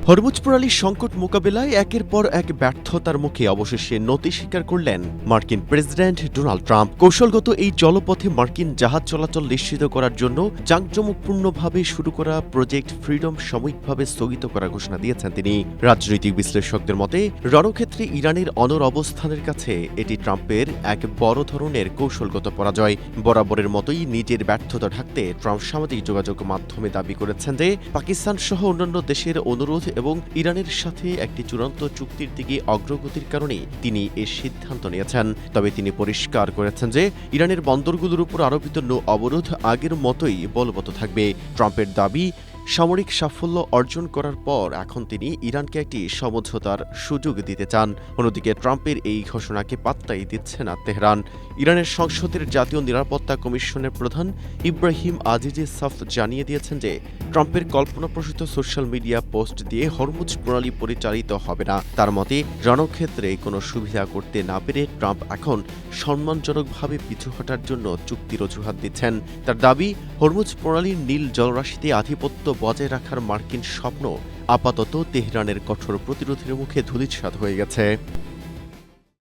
Hormuz প্রণালীর সংকট মোকাবেলায় একের পর এক ব্যর্থতার মুখে অবশেষে নতি স্বীকার করলেন মার্কিন প্রেসিডেন্ট ডোনাল্ড ট্রাম্প। কৌশলগত এই জলপথে মার্কিন জাহাজ চলাচল নিশ্চিত করার জন্য জাঁকজমকপূর্ণভাবে শুরু করা প্রজেক্ট ফ্রিডম সাময়িকভাবে স্থগিত করার ঘোষণা দিয়েছেন তিনি। রাজনৈতিক বিশ্লেষকদের মতে রণক্ষেত্রে ইরানের অনড় অবস্থানের কাছে এটি ট্রাম্পের এক বড় ধরনের কৌশলগত পরাজয়। বরাবরের মতোই নিজের ব্যর্থতা ঢাকতে ট্রাম্প সামাজিক যোগাযোগ মাধ্যমে দাবি করেছেন যে পাকিস্তান সহ অন্যান্য দেশের অনুরোধ এবং ইরানের সাথে একটি চূড়ান্ত চুক্তির দিকে অগ্রগতির কারণে তিনি এ সিদ্ধান্ত নিয়েছেন। তবে তিনি পরিষ্কার করেছেন যে ইরানের বন্দরগুলোর উপর আরোপিত অবরোধ আগের মতোই বলবৎ থাকবে। ট্রাম্পের দাবি, সামরিক সাফল্য অর্জন করার পর এখন তিনি ইরানকে একটি সমঝোতার সুযোগ দিতে চান। অন্যদিকে ট্রাম্পের এই ঘোষণাকে পাত্তাই দিচ্ছে না তেহরান। ইরানের সংসদের জাতীয় নিরাপত্তা কমিশনের প্রধান ইব্রাহিম আজিজি সাফ জানিয়ে দিয়েছেন যে ট্রাম্পের কল্পনাপ্রসূত সোশ্যাল মিডিয়া পোস্ট দিয়ে হরমুজ প্রণালী পরিচালিত হবে না। তার মতে রণক্ষেত্রে কোনো সুবিধা করতে না পেরে ট্রাম্প এখন সম্মানজনকভাবে পিছু হটার জন্য চুক্তির অজুহাত দিচ্ছেন। তার দাবি, হরমুজ প্রণালীর নীল জলরাশিতে আধিপত্য বজায় রাখার মার্কিন স্বপ্ন আপাতত তেহরানের কঠোর প্রতিরোধের মুখে ধূলিসাৎ হয়ে গেছে।